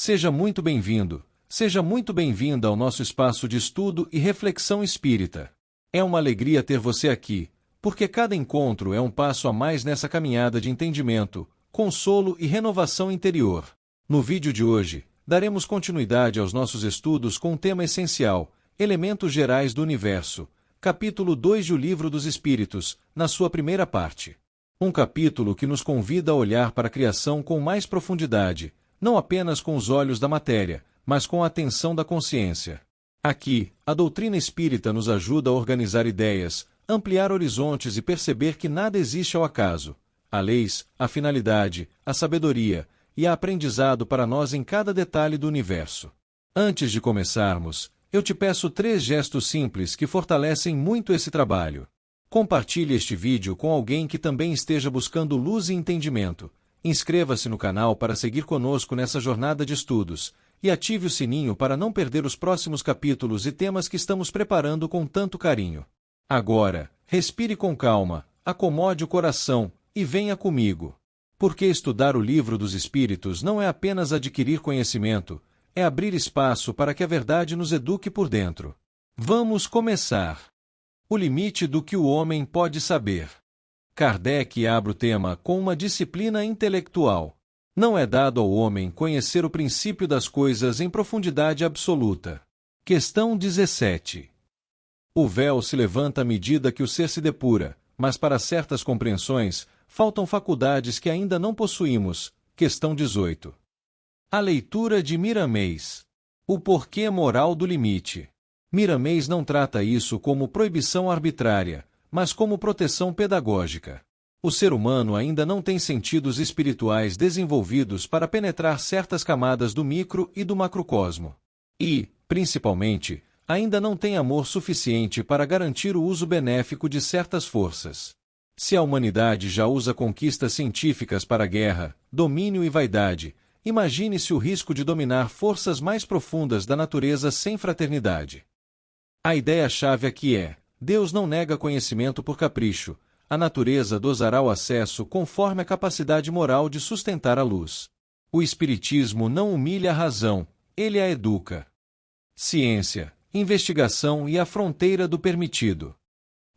Seja muito bem-vindo, seja muito bem-vinda ao nosso espaço de estudo e reflexão espírita. É uma alegria ter você aqui, porque cada encontro é um passo a mais nessa caminhada de entendimento, consolo e renovação interior. No vídeo de hoje, daremos continuidade aos nossos estudos com um tema essencial, Elementos Gerais do Universo, capítulo 2 do Livro dos Espíritos, na sua primeira parte. Um capítulo que nos convida a olhar para a criação com mais profundidade, não apenas com os olhos da matéria, mas com a atenção da consciência. Aqui, a doutrina espírita nos ajuda a organizar ideias, ampliar horizontes e perceber que nada existe ao acaso. Há leis, a finalidade, a sabedoria e há aprendizado para nós em cada detalhe do universo. Antes de começarmos, eu te peço 3 gestos simples que fortalecem muito esse trabalho. Compartilhe este vídeo com alguém que também esteja buscando luz e entendimento. Inscreva-se no canal para seguir conosco nessa jornada de estudos, e ative o sininho para não perder os próximos capítulos e temas que estamos preparando com tanto carinho. Agora, respire com calma, acomode o coração, e venha comigo. Porque estudar o Livro dos Espíritos não é apenas adquirir conhecimento, é abrir espaço para que a verdade nos eduque por dentro. Vamos começar. O limite do que o homem pode saber. Kardec abre o tema com uma disciplina intelectual. Não é dado ao homem conhecer o princípio das coisas em profundidade absoluta. Questão 17. O véu se levanta à medida que o ser se depura, mas para certas compreensões, faltam faculdades que ainda não possuímos. Questão 18. A leitura de Miramês. O porquê moral do limite. Miramês não trata isso como proibição arbitrária, mas como proteção pedagógica. O ser humano ainda não tem sentidos espirituais desenvolvidos para penetrar certas camadas do micro e do macrocosmo. E, principalmente, ainda não tem amor suficiente para garantir o uso benéfico de certas forças. Se a humanidade já usa conquistas científicas para guerra, domínio e vaidade, imagine-se o risco de dominar forças mais profundas da natureza sem fraternidade. A ideia-chave aqui é: Deus não nega conhecimento por capricho, a natureza dosará o acesso conforme a capacidade moral de sustentar a luz. O Espiritismo não humilha a razão, ele a educa. Ciência, investigação e a fronteira do permitido.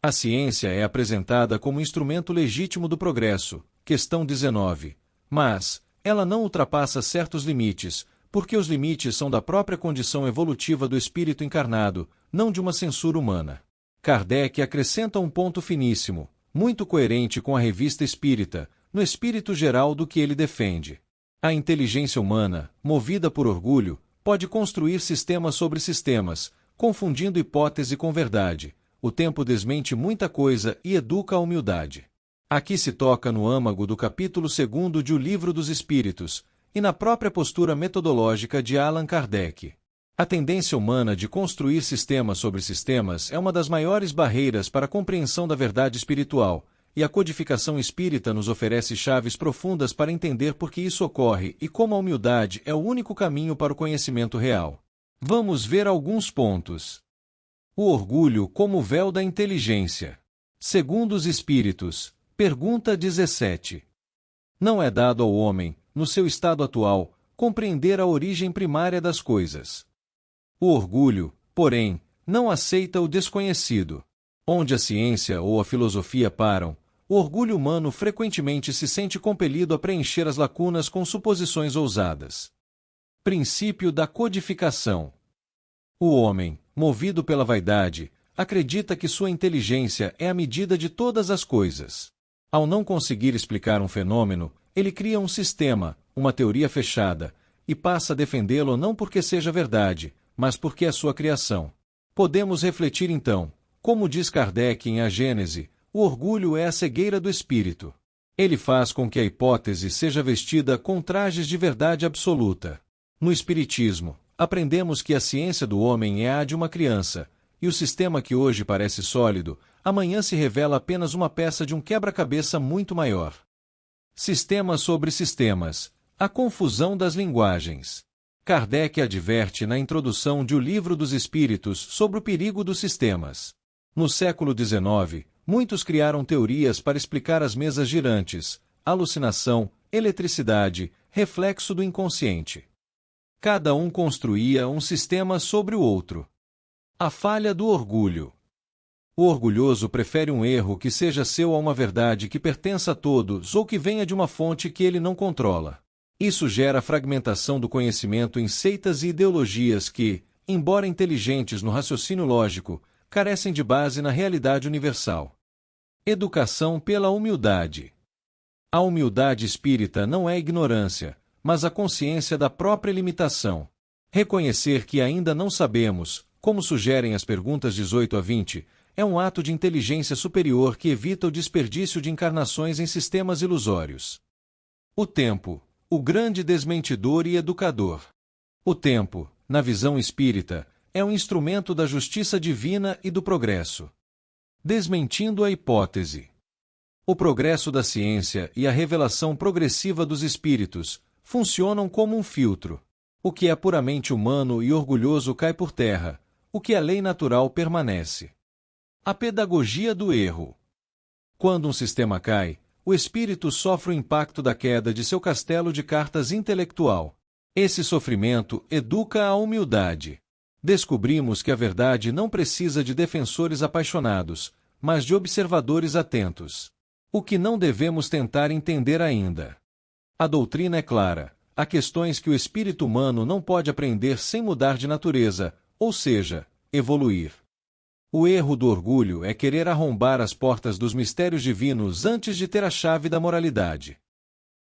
A ciência é apresentada como instrumento legítimo do progresso, questão 19. Mas, ela não ultrapassa certos limites, porque os limites são da própria condição evolutiva do espírito encarnado, não de uma censura humana. Kardec acrescenta um ponto finíssimo, muito coerente com a Revista Espírita, no espírito geral do que ele defende. A inteligência humana, movida por orgulho, pode construir sistemas sobre sistemas, confundindo hipótese com verdade. O tempo desmente muita coisa e educa a humildade. Aqui se toca no âmago do capítulo 2º de O Livro dos Espíritos, e na própria postura metodológica de Allan Kardec. A tendência humana de construir sistemas sobre sistemas é uma das maiores barreiras para a compreensão da verdade espiritual, e a codificação espírita nos oferece chaves profundas para entender por que isso ocorre e como a humildade é o único caminho para o conhecimento real. Vamos ver alguns pontos. O orgulho como véu da inteligência. Segundo os Espíritos, pergunta 17. Não é dado ao homem, no seu estado atual, compreender a origem primária das coisas. O orgulho, porém, não aceita o desconhecido. Onde a ciência ou a filosofia param, o orgulho humano frequentemente se sente compelido a preencher as lacunas com suposições ousadas. Princípio da codificação. O homem, movido pela vaidade, acredita que sua inteligência é a medida de todas as coisas. Ao não conseguir explicar um fenômeno, ele cria um sistema, uma teoria fechada, e passa a defendê-lo não porque seja verdade, mas porque é sua criação. Podemos refletir então, como diz Kardec em A Gênese, o orgulho é a cegueira do espírito. Ele faz com que a hipótese seja vestida com trajes de verdade absoluta. No Espiritismo, aprendemos que a ciência do homem é a de uma criança, e o sistema que hoje parece sólido, amanhã se revela apenas uma peça de um quebra-cabeça muito maior. Sistema sobre sistemas. A confusão das linguagens. Kardec adverte na introdução de O Livro dos Espíritos sobre o perigo dos sistemas. No século XIX, muitos criaram teorias para explicar as mesas girantes, alucinação, eletricidade, reflexo do inconsciente. Cada um construía um sistema sobre o outro. A falha do orgulho. O orgulhoso prefere um erro que seja seu a uma verdade que pertença a todos ou que venha de uma fonte que ele não controla. Isso gera fragmentação do conhecimento em seitas e ideologias que, embora inteligentes no raciocínio lógico, carecem de base na realidade universal. Educação pela humildade. A humildade espírita não é ignorância, mas a consciência da própria limitação. Reconhecer que ainda não sabemos, como sugerem as perguntas 18 a 20, é um ato de inteligência superior que evita o desperdício de encarnações em sistemas ilusórios. O tempo, o grande desmentidor e educador. O tempo, na visão espírita, é um instrumento da justiça divina e do progresso. Desmentindo a hipótese. O progresso da ciência e a revelação progressiva dos espíritos funcionam como um filtro. O que é puramente humano e orgulhoso cai por terra, o que é lei natural permanece. A pedagogia do erro. Quando um sistema cai, o espírito sofre o impacto da queda de seu castelo de cartas intelectual. Esse sofrimento educa a humildade. Descobrimos que a verdade não precisa de defensores apaixonados, mas de observadores atentos. O que não devemos tentar entender ainda. A doutrina é clara. Há questões que o espírito humano não pode aprender sem mudar de natureza, ou seja, evoluir. O erro do orgulho é querer arrombar as portas dos mistérios divinos antes de ter a chave da moralidade.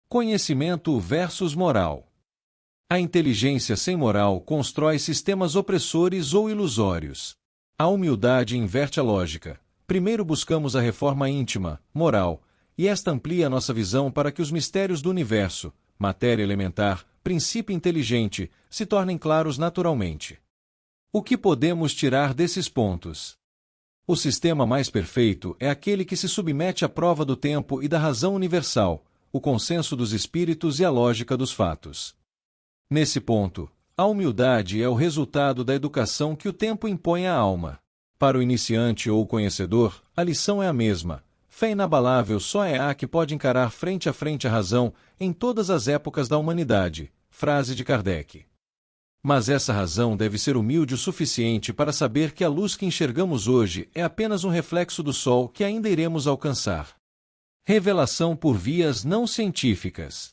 Conhecimento versus moral. A inteligência sem moral constrói sistemas opressores ou ilusórios. A humildade inverte a lógica. Primeiro buscamos a reforma íntima, moral, e esta amplia nossa visão para que os mistérios do universo, matéria elementar, princípio inteligente, se tornem claros naturalmente. O que podemos tirar desses pontos? O sistema mais perfeito é aquele que se submete à prova do tempo e da razão universal, o consenso dos espíritos e a lógica dos fatos. Nesse ponto, a humildade é o resultado da educação que o tempo impõe à alma. Para o iniciante ou o conhecedor, a lição é a mesma. Fé inabalável só é a que pode encarar frente a frente a razão em todas as épocas da humanidade. Frase de Kardec. Mas essa razão deve ser humilde o suficiente para saber que a luz que enxergamos hoje é apenas um reflexo do sol que ainda iremos alcançar. Revelação por vias não científicas.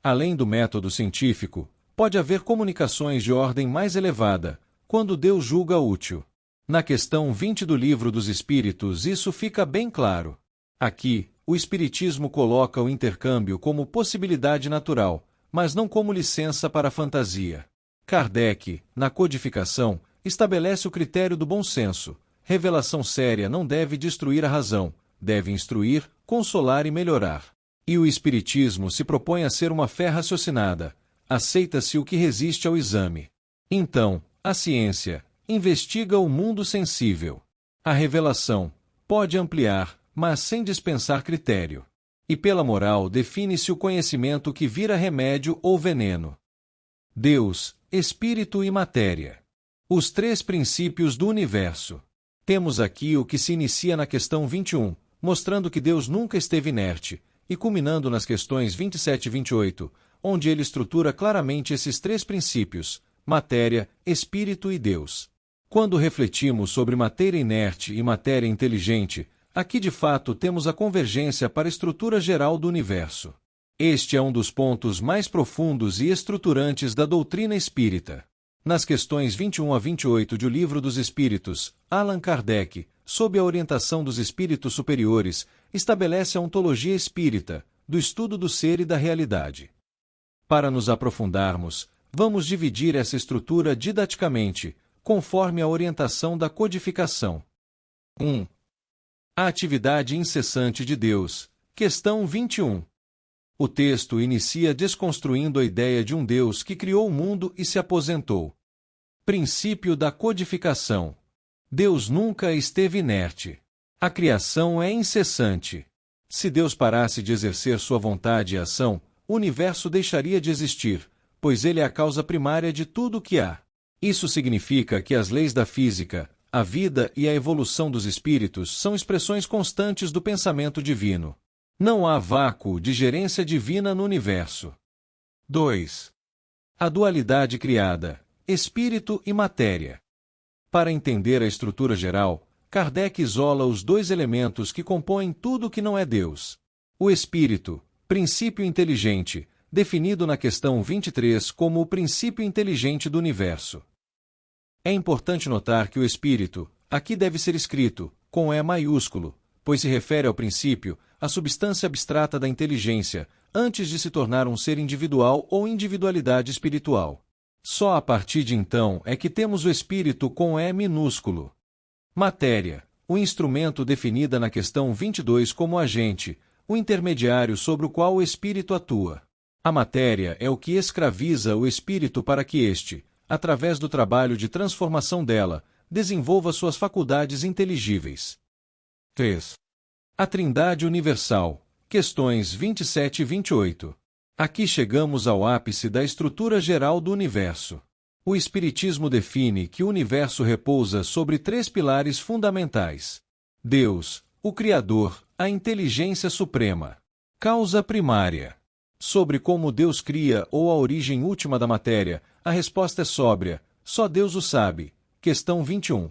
Além do método científico, pode haver comunicações de ordem mais elevada, quando Deus julga útil. Na questão 20 do Livro dos Espíritos isso fica bem claro. Aqui, o Espiritismo coloca o intercâmbio como possibilidade natural, mas não como licença para a fantasia. Kardec, na codificação, estabelece o critério do bom senso. Revelação séria não deve destruir a razão, deve instruir, consolar e melhorar. E o Espiritismo se propõe a ser uma fé raciocinada. Aceita-se o que resiste ao exame. Então, a ciência investiga o mundo sensível. A revelação pode ampliar, mas sem dispensar critério. E pela moral define-se o conhecimento que vira remédio ou veneno. Deus, Espírito e Matéria. Os três princípios do universo. Temos aqui o que se inicia na questão 21, mostrando que Deus nunca esteve inerte, e culminando nas questões 27 e 28, onde ele estrutura claramente esses três princípios, matéria, espírito e Deus. Quando refletimos sobre matéria inerte e matéria inteligente, aqui de fato temos a convergência para a estrutura geral do universo. Este é um dos pontos mais profundos e estruturantes da doutrina espírita. Nas questões 21 a 28 do Livro dos Espíritos, Allan Kardec, sob a orientação dos espíritos superiores, estabelece a ontologia espírita, do estudo do ser e da realidade. Para nos aprofundarmos, vamos dividir essa estrutura didaticamente, conforme a orientação da codificação. 1. A atividade incessante de Deus. Questão 21. O texto inicia desconstruindo a ideia de um Deus que criou o mundo e se aposentou. Princípio da codificação. Deus nunca esteve inerte. A criação é incessante. Se Deus parasse de exercer sua vontade e ação, o universo deixaria de existir, pois ele é a causa primária de tudo o que há. Isso significa que as leis da física, a vida e a evolução dos espíritos são expressões constantes do pensamento divino. Não há vácuo de gerência divina no universo. 2. A dualidade criada, espírito e matéria. Para entender a estrutura geral, Kardec isola os dois elementos que compõem tudo que não é Deus. O espírito, princípio inteligente, definido na questão 23 como o princípio inteligente do universo. É importante notar que o espírito, aqui deve ser escrito, com E maiúsculo, pois se refere ao princípio, a substância abstrata da inteligência, antes de se tornar um ser individual ou individualidade espiritual. Só a partir de então é que temos o espírito com E minúsculo. Matéria, o instrumento definida na questão 22 como agente, o intermediário sobre o qual o espírito atua. A matéria é o que escraviza o espírito para que este, através do trabalho de transformação dela, desenvolva suas faculdades inteligíveis. 3. A Trindade Universal, questões 27 e 28. Aqui chegamos ao ápice da estrutura geral do universo. O Espiritismo define que o universo repousa sobre três pilares fundamentais: Deus, o Criador, a inteligência suprema. Causa primária. Sobre como Deus cria ou a origem última da matéria, a resposta é sóbria, só Deus o sabe. Questão 21.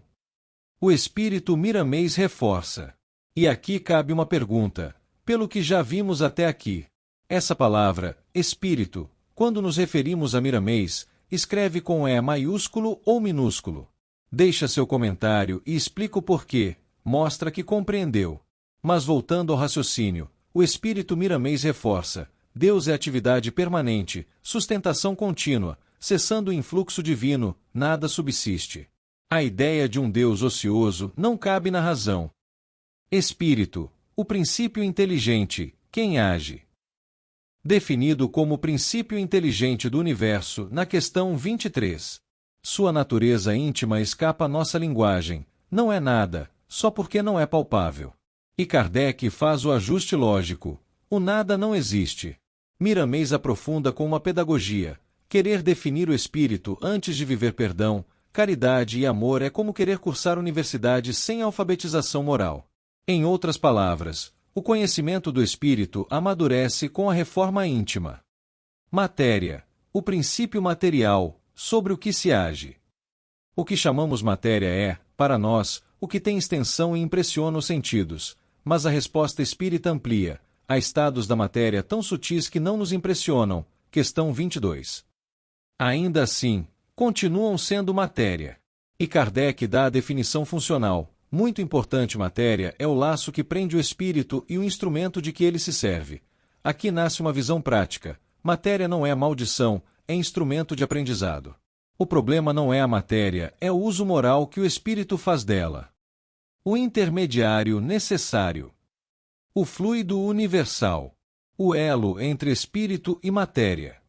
O espírito Miramês reforça. E aqui cabe uma pergunta, pelo que já vimos até aqui. Essa palavra, espírito, quando nos referimos a Miramês, escreve com E maiúsculo ou minúsculo. Deixa seu comentário e explica o porquê, mostra que compreendeu. Mas voltando ao raciocínio, o espírito Miramês reforça: Deus é atividade permanente, sustentação contínua, cessando o influxo divino, nada subsiste. A ideia de um Deus ocioso não cabe na razão. Espírito, o princípio inteligente, quem age. Definido como princípio inteligente do universo na questão 23. Sua natureza íntima escapa à nossa linguagem, não é nada, só porque não é palpável. E Kardec faz o ajuste lógico: o nada não existe. Miramês aprofunda com uma pedagogia: querer definir o espírito antes de viver perdão, caridade e amor é como querer cursar universidade sem alfabetização moral. Em outras palavras, o conhecimento do espírito amadurece com a reforma íntima. Matéria, o princípio material, sobre o que se age. O que chamamos matéria é, para nós, o que tem extensão e impressiona os sentidos, mas a resposta espírita amplia, há estados da matéria tão sutis que não nos impressionam. Questão 22. Ainda assim, continuam sendo matéria. E Kardec dá a definição funcional: muito importante matéria é o laço que prende o espírito e o instrumento de que ele se serve. Aqui nasce uma visão prática: matéria não é maldição, é instrumento de aprendizado. O problema não é a matéria, é o uso moral que o espírito faz dela. O intermediário necessário. O fluido universal. O elo entre espírito e matéria.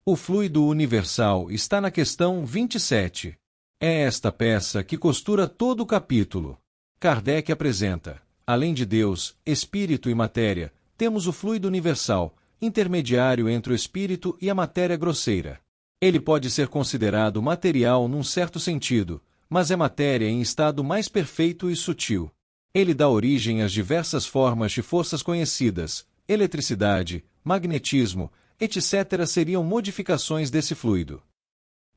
O fluido universal está na questão 27. É esta peça que costura todo o capítulo. Kardec apresenta: além de Deus, espírito e matéria, temos o fluido universal, intermediário entre o espírito e a matéria grosseira. Ele pode ser considerado material num certo sentido, mas é matéria em estado mais perfeito e sutil. Ele dá origem às diversas formas de forças conhecidas: eletricidade, magnetismo, etc. seriam modificações desse fluido.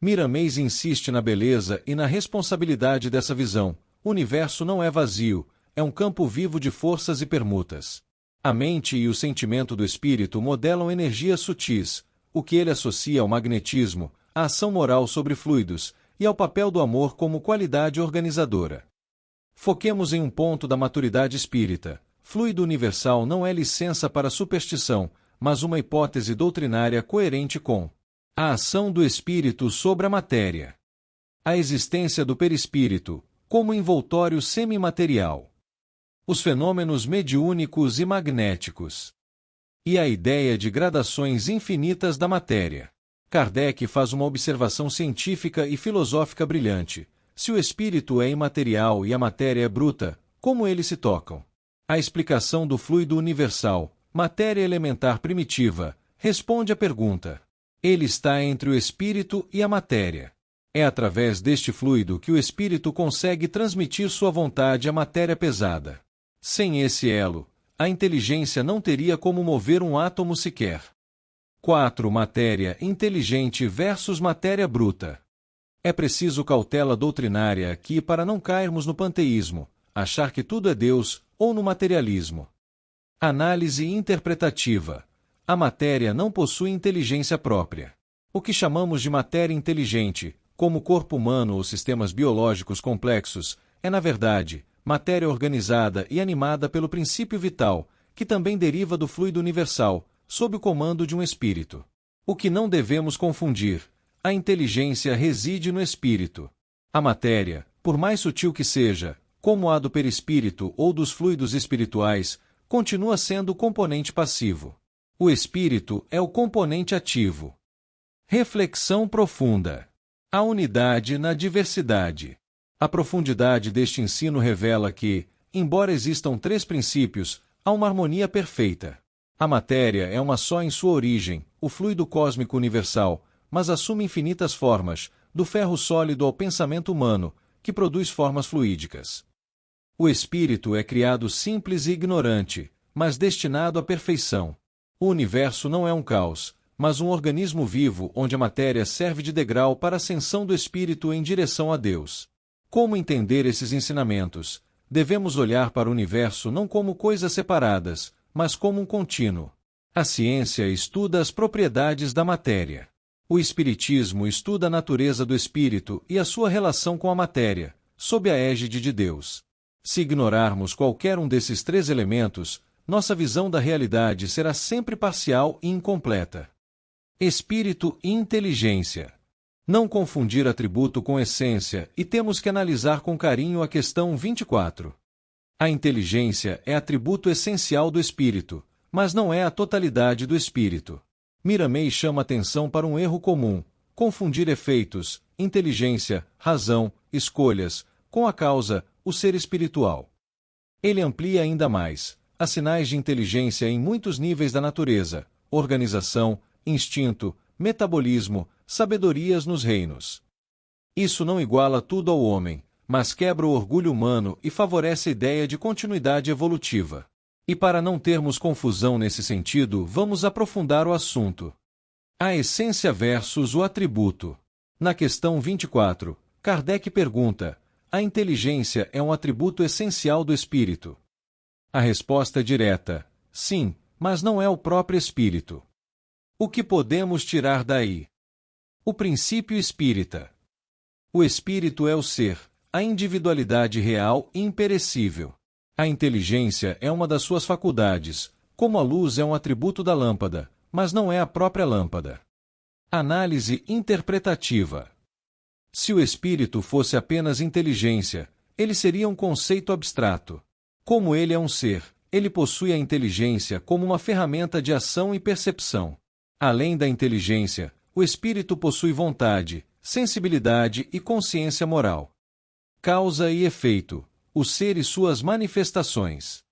Miramês insiste na beleza e na responsabilidade dessa visão. O universo não é vazio, é um campo vivo de forças e permutas. A mente e o sentimento do espírito modelam energias sutis, o que ele associa ao magnetismo, à ação moral sobre fluidos e ao papel do amor como qualidade organizadora. Foquemos em um ponto da maturidade espírita: fluido universal não é licença para superstição, mas uma hipótese doutrinária coerente com a ação do espírito sobre a matéria. A existência do perispírito, como envoltório semimaterial. Os fenômenos mediúnicos e magnéticos. E a ideia de gradações infinitas da matéria. Kardec faz uma observação científica e filosófica brilhante: se o espírito é imaterial e a matéria é bruta, como eles se tocam? A explicação do fluido universal, matéria elementar primitiva, responde à pergunta. Ele está entre o espírito e a matéria. É através deste fluido que o espírito consegue transmitir sua vontade à matéria pesada. Sem esse elo, a inteligência não teria como mover um átomo sequer. 4. Matéria inteligente versus matéria bruta. É preciso cautela doutrinária aqui para não cairmos no panteísmo, achar que tudo é Deus, ou no materialismo. Análise interpretativa. A matéria não possui inteligência própria. O que chamamos de matéria inteligente, como o corpo humano ou sistemas biológicos complexos, é na verdade, matéria organizada e animada pelo princípio vital, que também deriva do fluido universal, sob o comando de um espírito. O que não devemos confundir: a inteligência reside no espírito. A matéria, por mais sutil que seja, como a do perispírito ou dos fluidos espirituais, continua sendo o componente passivo. O espírito é o componente ativo. Reflexão profunda. A unidade na diversidade. A profundidade deste ensino revela que, embora existam 3 princípios, há uma harmonia perfeita. A matéria é uma só em sua origem, o fluido cósmico universal, mas assume infinitas formas, do ferro sólido ao pensamento humano, que produz formas fluídicas. O espírito é criado simples e ignorante, mas destinado à perfeição. O universo não é um caos, mas um organismo vivo onde a matéria serve de degrau para a ascensão do espírito em direção a Deus. Como entender esses ensinamentos? Devemos olhar para o universo não como coisas separadas, mas como um contínuo. A ciência estuda as propriedades da matéria. O espiritismo estuda a natureza do espírito e a sua relação com a matéria, sob a égide de Deus. Se ignorarmos qualquer um desses 3 elementos, nossa visão da realidade será sempre parcial e incompleta. Espírito e inteligência. Não confundir atributo com essência, e temos que analisar com carinho a questão 24. A inteligência é atributo essencial do espírito, mas não é a totalidade do espírito. Miramei chama atenção para um erro comum: confundir efeitos, inteligência, razão, escolhas, com a causa, o ser espiritual. Ele amplia ainda mais: há sinais de inteligência em muitos níveis da natureza, organização, instinto, metabolismo, sabedorias nos reinos. Isso não iguala tudo ao homem, mas quebra o orgulho humano e favorece a ideia de continuidade evolutiva. E para não termos confusão nesse sentido, vamos aprofundar o assunto. A essência versus o atributo. Na questão 24, Kardec pergunta: a inteligência é um atributo essencial do espírito? A resposta é direta: sim, mas não é o próprio espírito. O que podemos tirar daí? O princípio espírita. O espírito é o ser, a individualidade real e imperecível. A inteligência é uma das suas faculdades, como a luz é um atributo da lâmpada, mas não é a própria lâmpada. Análise interpretativa. Se o espírito fosse apenas inteligência, ele seria um conceito abstrato. Como ele é um ser, ele possui a inteligência como uma ferramenta de ação e percepção. Além da inteligência, o espírito possui vontade, sensibilidade e consciência moral. Causa e efeito, o ser e suas manifestações.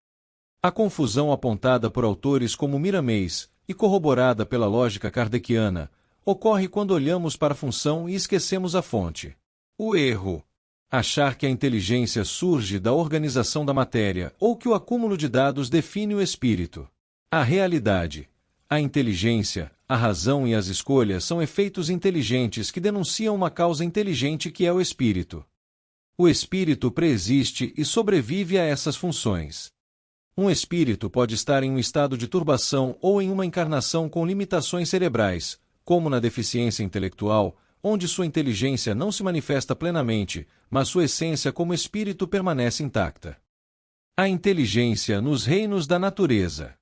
A confusão apontada por autores como Miramês, e corroborada pela lógica kardeciana, ocorre quando olhamos para a função e esquecemos a fonte. O erro: achar que a inteligência surge da organização da matéria ou que o acúmulo de dados define o espírito. A realidade: a inteligência, a razão e as escolhas são efeitos inteligentes que denunciam uma causa inteligente que é o espírito. O espírito preexiste e sobrevive a essas funções. Um espírito pode estar em um estado de turbação ou em uma encarnação com limitações cerebrais, como na deficiência intelectual, onde sua inteligência não se manifesta plenamente, mas sua essência como espírito permanece intacta. A inteligência nos reinos da natureza.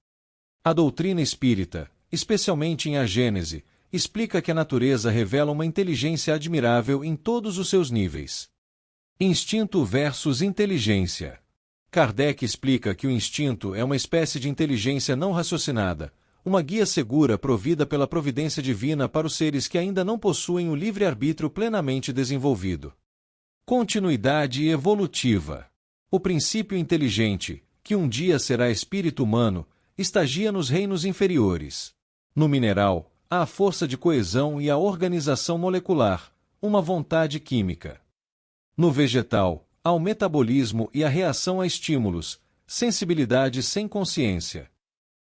A doutrina espírita, especialmente em A Gênese, explica que a natureza revela uma inteligência admirável em todos os seus níveis. Instinto versus inteligência. Kardec explica que o instinto é uma espécie de inteligência não raciocinada, uma guia segura provida pela providência divina para os seres que ainda não possuem o livre-arbítrio plenamente desenvolvido. Continuidade evolutiva. O princípio inteligente, que um dia será espírito humano, estagia nos reinos inferiores. No mineral, há a força de coesão e a organização molecular, uma vontade química. No vegetal, há o metabolismo e a reação a estímulos, sensibilidade sem consciência.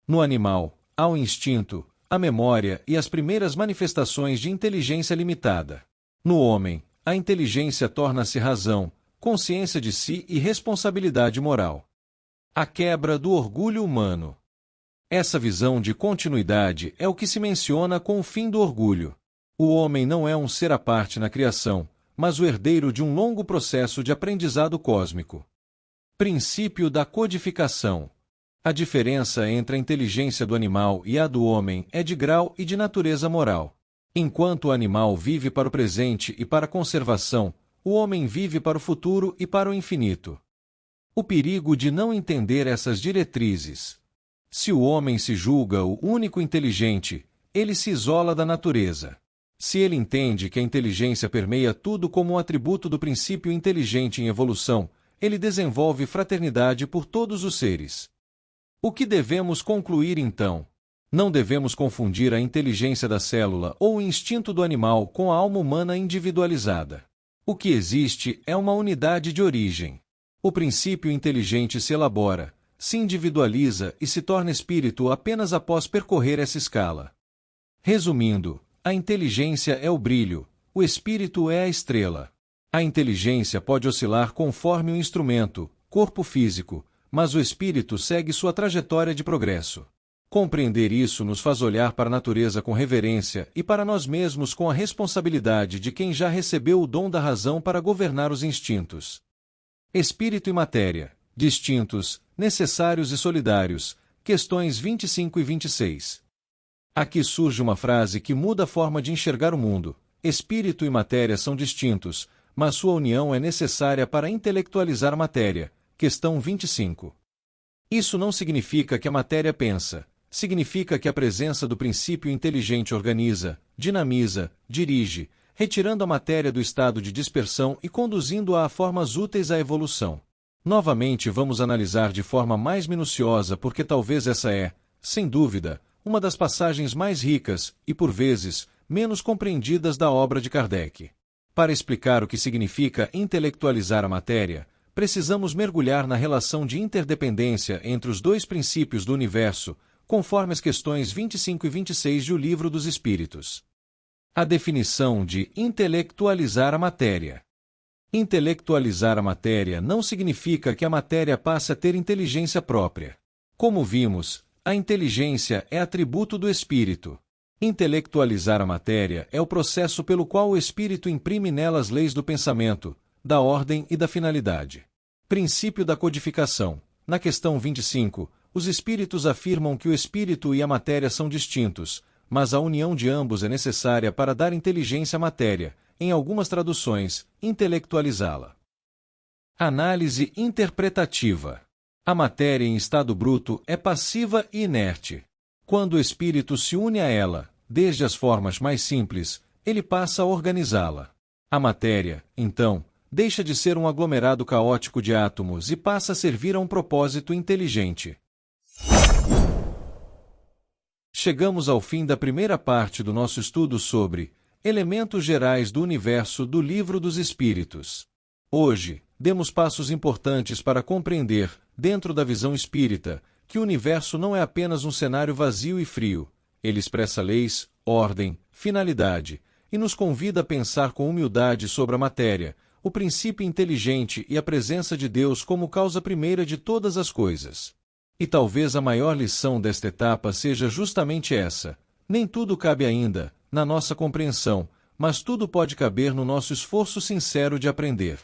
No animal, há o instinto, a memória e as primeiras manifestações de inteligência limitada. No homem, a inteligência torna-se razão, consciência de si e responsabilidade moral. A quebra do orgulho humano. Essa visão de continuidade é o que se menciona com o fim do orgulho. O homem não é um ser à parte na criação, mas o herdeiro de um longo processo de aprendizado cósmico. Princípio da codificação. A diferença entre a inteligência do animal e a do homem é de grau e de natureza moral. Enquanto o animal vive para o presente e para a conservação, o homem vive para o futuro e para o infinito. O perigo de não entender essas diretrizes. Se o homem se julga o único inteligente, ele se isola da natureza. Se ele entende que a inteligência permeia tudo como um atributo do princípio inteligente em evolução, ele desenvolve fraternidade por todos os seres. O que devemos concluir então? Não devemos confundir a inteligência da célula ou o instinto do animal com a alma humana individualizada. O que existe é uma unidade de origem. O princípio inteligente se elabora, se individualiza e se torna espírito apenas após percorrer essa escala. Resumindo, a inteligência é o brilho, o espírito é a estrela. A inteligência pode oscilar conforme o instrumento, corpo físico, mas o espírito segue sua trajetória de progresso. Compreender isso nos faz olhar para a natureza com reverência e para nós mesmos com a responsabilidade de quem já recebeu o dom da razão para governar os instintos. Espírito e matéria, distintos, necessários e solidários, questões 25 e 26. Aqui surge uma frase que muda a forma de enxergar o mundo. Espírito e matéria são distintos, mas sua união é necessária para intelectualizar a matéria. Questão 25. Isso não significa que a matéria pensa, significa que a presença do princípio inteligente organiza, dinamiza, dirige, retirando a matéria do estado de dispersão e conduzindo-a a formas úteis à evolução. Novamente vamos analisar de forma mais minuciosa porque talvez essa é, sem dúvida, uma das passagens mais ricas e, por vezes, menos compreendidas da obra de Kardec. Para explicar o que significa intelectualizar a matéria, precisamos mergulhar na relação de interdependência entre os dois princípios do universo, conforme as questões 25 e 26 de O Livro dos Espíritos. A definição de intelectualizar a matéria. Intelectualizar a matéria não significa que a matéria passe a ter inteligência própria. Como vimos, a inteligência é atributo do espírito. Intelectualizar a matéria é o processo pelo qual o espírito imprime nela as leis do pensamento, da ordem e da finalidade. Princípio da codificação. Na questão 25, os espíritos afirmam que o espírito e a matéria são distintos, mas a união de ambos é necessária para dar inteligência à matéria, em algumas traduções, intelectualizá-la. Análise interpretativa. A matéria em estado bruto é passiva e inerte. Quando o espírito se une a ela, desde as formas mais simples, ele passa a organizá-la. A matéria, então, deixa de ser um aglomerado caótico de átomos e passa a servir a um propósito inteligente. Chegamos ao fim da primeira parte do nosso estudo sobre Elementos Gerais do Universo do Livro dos Espíritos. Hoje, demos passos importantes para compreender, dentro da visão espírita, que o universo não é apenas um cenário vazio e frio. Ele expressa leis, ordem, finalidade, e nos convida a pensar com humildade sobre a matéria, o princípio inteligente e a presença de Deus como causa primeira de todas as coisas. E talvez a maior lição desta etapa seja justamente essa: nem tudo cabe ainda, na nossa compreensão, mas tudo pode caber no nosso esforço sincero de aprender.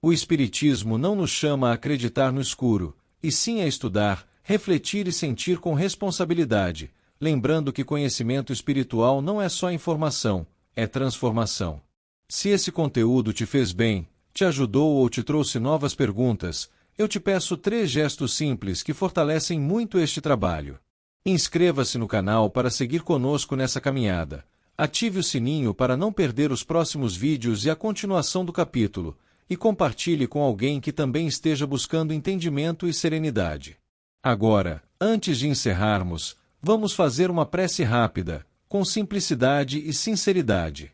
O Espiritismo não nos chama a acreditar no escuro, e sim a estudar, refletir e sentir com responsabilidade, lembrando que conhecimento espiritual não é só informação, é transformação. Se esse conteúdo te fez bem, te ajudou ou te trouxe novas perguntas, eu te peço 3 gestos simples que fortalecem muito este trabalho. Inscreva-se no canal para seguir conosco nessa caminhada. Ative o sininho para não perder os próximos vídeos e a continuação do capítulo, e compartilhe com alguém que também esteja buscando entendimento e serenidade. Agora, antes de encerrarmos, vamos fazer uma prece rápida, com simplicidade e sinceridade.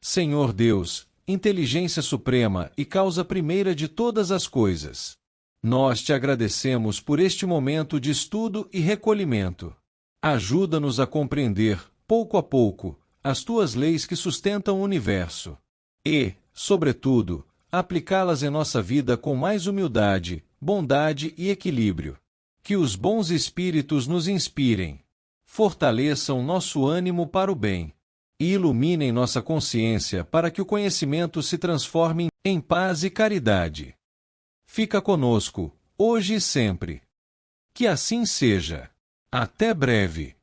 Senhor Deus, inteligência suprema e causa primeira de todas as coisas, nós te agradecemos por este momento de estudo e recolhimento. Ajuda-nos a compreender, pouco a pouco, as tuas leis que sustentam o universo. E, sobretudo, aplicá-las em nossa vida com mais humildade, bondade e equilíbrio. Que os bons espíritos nos inspirem, fortaleçam nosso ânimo para o bem e iluminem nossa consciência para que o conhecimento se transforme em paz e caridade. Fica conosco, hoje e sempre. Que assim seja. Até breve.